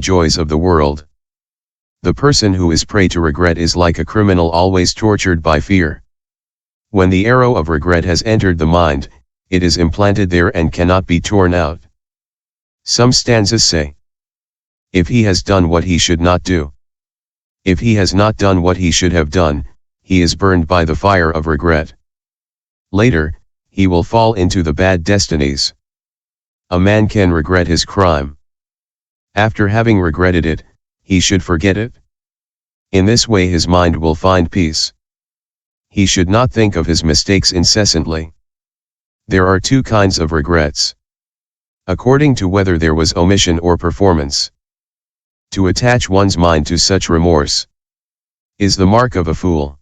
joys of the world. The person who is prey to regret is like a criminal always tortured by fear. When the arrow of regret has entered the mind, it is implanted there and cannot be torn out. Some stanzas say, if he has done what he should not do, if he has not done what he should have done, he is burned by the fire of regret. Later, he will fall into the bad destinies. A man can regret his crime. After having regretted it, he should forget it. In this way his mind will find peace. He should not think of his mistakes incessantly. There are two kinds of regrets, according to whether there was omission or performance. To attach one's mind to such remorse is the mark of a fool.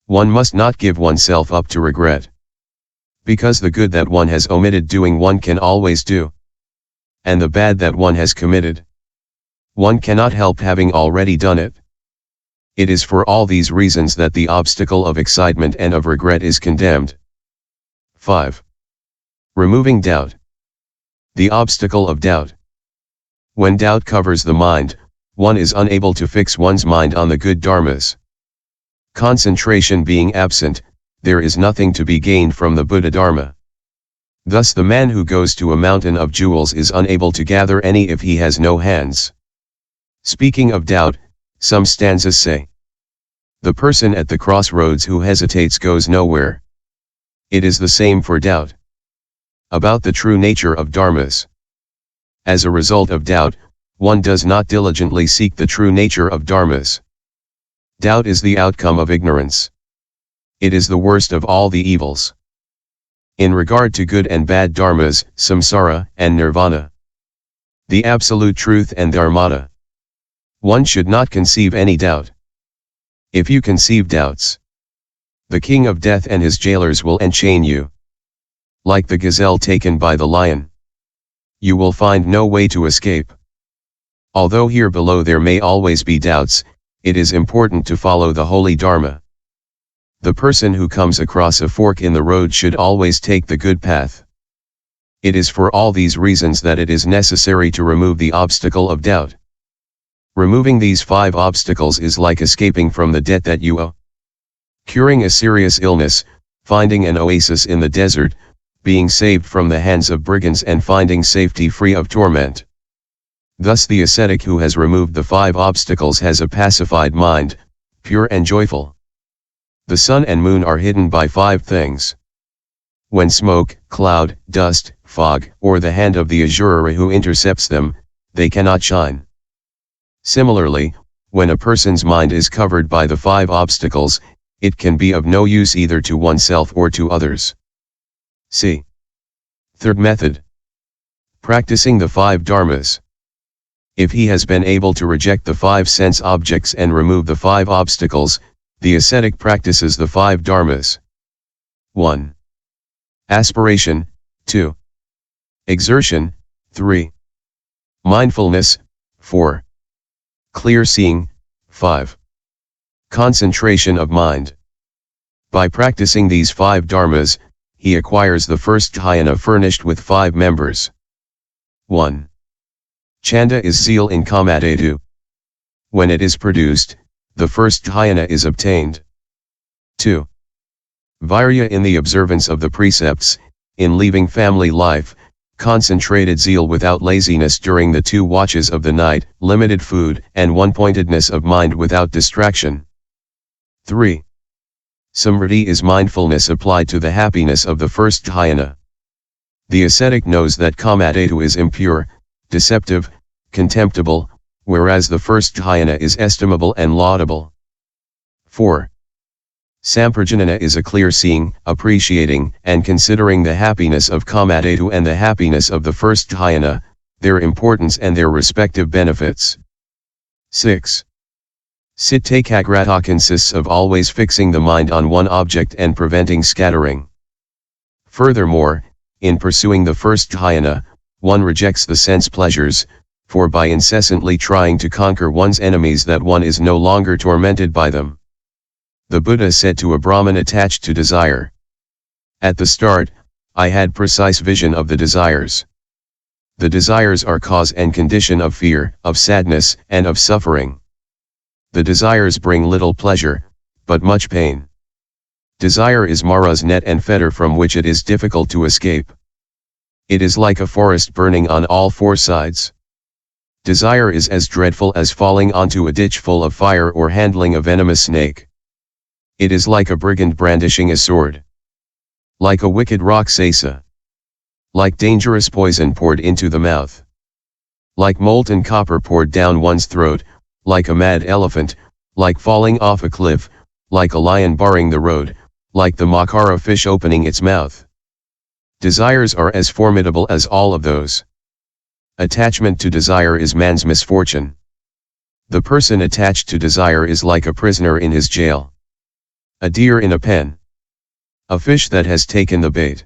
One must not give oneself up to regret, because the good that one has omitted doing one can always do, and the bad that one has committed, one cannot help having already done it. It is for all these reasons that the obstacle of excitement and of regret is condemned. 5. Removing doubt. The obstacle of doubt. When doubt covers the mind, one is unable to fix one's mind on the good dharmas. Concentration being absent, there is nothing to be gained from the Buddha Dharma. Thus the man who goes to a mountain of jewels is unable to gather any if he has no hands. Speaking of doubt, some stanzas say, the person at the crossroads who hesitates goes nowhere. It is the same for doubt about the true nature of dharmas. As a result of doubt, one does not diligently seek the true nature of dharmas. Doubt is the outcome of ignorance. It is the worst of all the evils. In regard to good and bad dharmas, samsara and nirvana, the absolute truth and dharmata, one should not conceive any doubt. If you conceive doubts, the king of death and his jailers will enchain you. Like the gazelle taken by the lion, you will find no way to escape. Although here below there may always be doubts, it is important to follow the holy dharma. The person who comes across a fork in the road should always take the good path. It is for all these reasons that it is necessary to remove the obstacle of doubt. Removing these 5 obstacles is like escaping from the debt that you owe. Curing a serious illness, finding an oasis in the desert, being saved from the hands of brigands and finding safety free of torment. Thus the ascetic who has removed the 5 obstacles has a pacified mind, pure and joyful. The sun and moon are hidden by 5 things. When smoke, cloud, dust, fog, or the hand of the azura who intercepts them, they cannot shine. Similarly, when a person's mind is covered by the 5 obstacles, it can be of no use either to oneself or to others. C. Third method. Practicing the 5 dharmas. If he has been able to reject the 5 sense objects and remove the 5 obstacles, the ascetic practices the 5 dharmas. 1. Aspiration, 2. Exertion, 3. Mindfulness, 4. Clear seeing, 5. Concentration of mind. By practicing these 5 dharmas, he acquires the first dhyana furnished with 5 members. 1. Chanda is zeal in kamadhetu. When it is produced, the first dhyana is obtained. 2. Virya in the observance of the precepts, in leaving family life, concentrated zeal without laziness during the 2 watches of the night, limited food, and one-pointedness of mind without distraction. 3. Samriddhi is mindfulness applied to the happiness of the first dhyana. The ascetic knows that kamadhetu is impure, deceptive, contemptible, whereas the first dhyana is estimable and laudable. 4. Samprajanana is a clear seeing, appreciating, and considering the happiness of kamadhetu and the happiness of the first dhyana, their importance and their respective benefits. 6. Citta-ekagrata consists of always fixing the mind on one object and preventing scattering. Furthermore, in pursuing the first dhyana, one rejects the sense pleasures, for by incessantly trying to conquer one's enemies that one is no longer tormented by them. The Buddha said to a Brahman attached to desire, "At the start, I had precise vision of the desires. The desires are cause and condition of fear, of sadness, and of suffering. The desires bring little pleasure, but much pain. Desire is Mara's net and fetter from which it is difficult to escape. It is like a forest burning on all four sides. Desire is as dreadful as falling onto a ditch full of fire or handling a venomous snake. It is like a brigand brandishing a sword. Like a wicked raksasa. Like dangerous poison poured into the mouth. Like molten copper poured down one's throat, like a mad elephant, like falling off a cliff, like a lion barring the road, like the makara fish opening its mouth. Desires are as formidable as all of those. Attachment to desire is man's misfortune. The person attached to desire is like a prisoner in his jail. A deer in a pen. A fish that has taken the bait.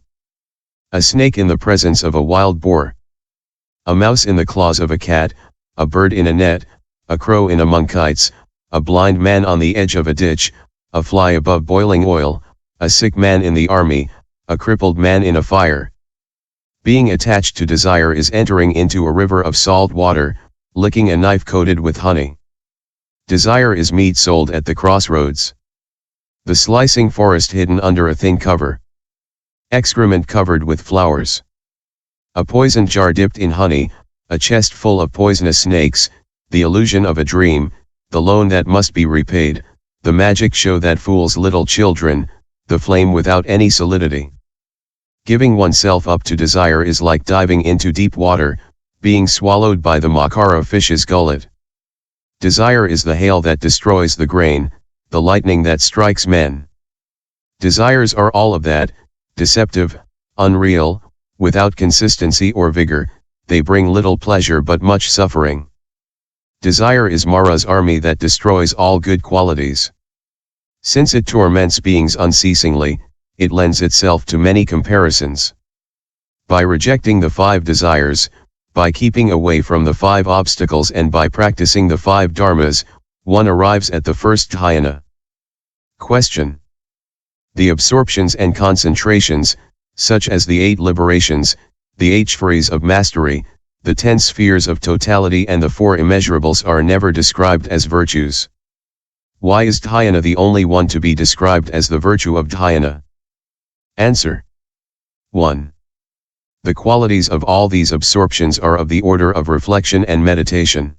A snake in the presence of a wild boar. A mouse in the claws of a cat, a bird in a net, a crow in among kites, a blind man on the edge of a ditch, a fly above boiling oil, a sick man in the army, a crippled man in a fire. Being attached to desire is entering into a river of salt water, licking a knife coated with honey. Desire is meat sold at the crossroads. The slicing forest hidden under a thin cover. Excrement covered with flowers. A poisoned jar dipped in honey, a chest full of poisonous snakes, the illusion of a dream, the loan that must be repaid, the magic show that fools little children, the flame without any solidity. Giving oneself up to desire is like diving into deep water, being swallowed by the makara fish's gullet. Desire is the hail that destroys the grain, the lightning that strikes men. Desires are all of that, deceptive, unreal, without consistency or vigor, they bring little pleasure but much suffering. Desire is Mara's army that destroys all good qualities. Since it torments beings unceasingly, it lends itself to many comparisons. By rejecting the 5 desires, by keeping away from the 5 obstacles and by practicing the 5 dharmas, one arrives at the first dhyana. Question. The absorptions and concentrations, such as the 8 liberations, the 8 spheres of mastery, the 10 spheres of totality and the 4 immeasurables are never described as virtues. Why is dhyana the only one to be described as the virtue of dhyana? Answer. 1. The qualities of all these absorptions are of the order of reflection and meditation.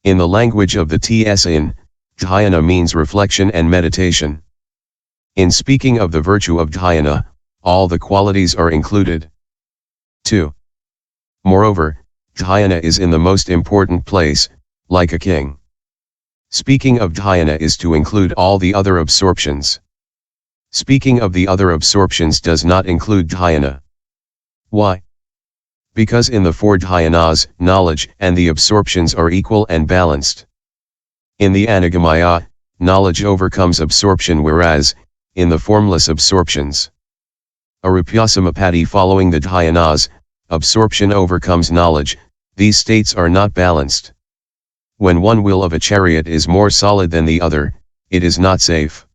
In the language of the TreatiseGreat, dhyana means reflection and meditation. In speaking of the virtue of dhyana, all the qualities are included. 2. Moreover, dhyana is in the most important place, like a king. Speaking of dhyana is to include all the other absorptions. Speaking of the other absorptions does not include dhyana. Why? Because in the 4 dhyanas, knowledge and the absorptions are equal and balanced. In the anagamaya, knowledge overcomes absorption, whereas, in the formless absorptions, arupyasamapati following the dhyanas, absorption overcomes knowledge. These states are not balanced. When one wheel of a chariot is more solid than the other, it is not safe.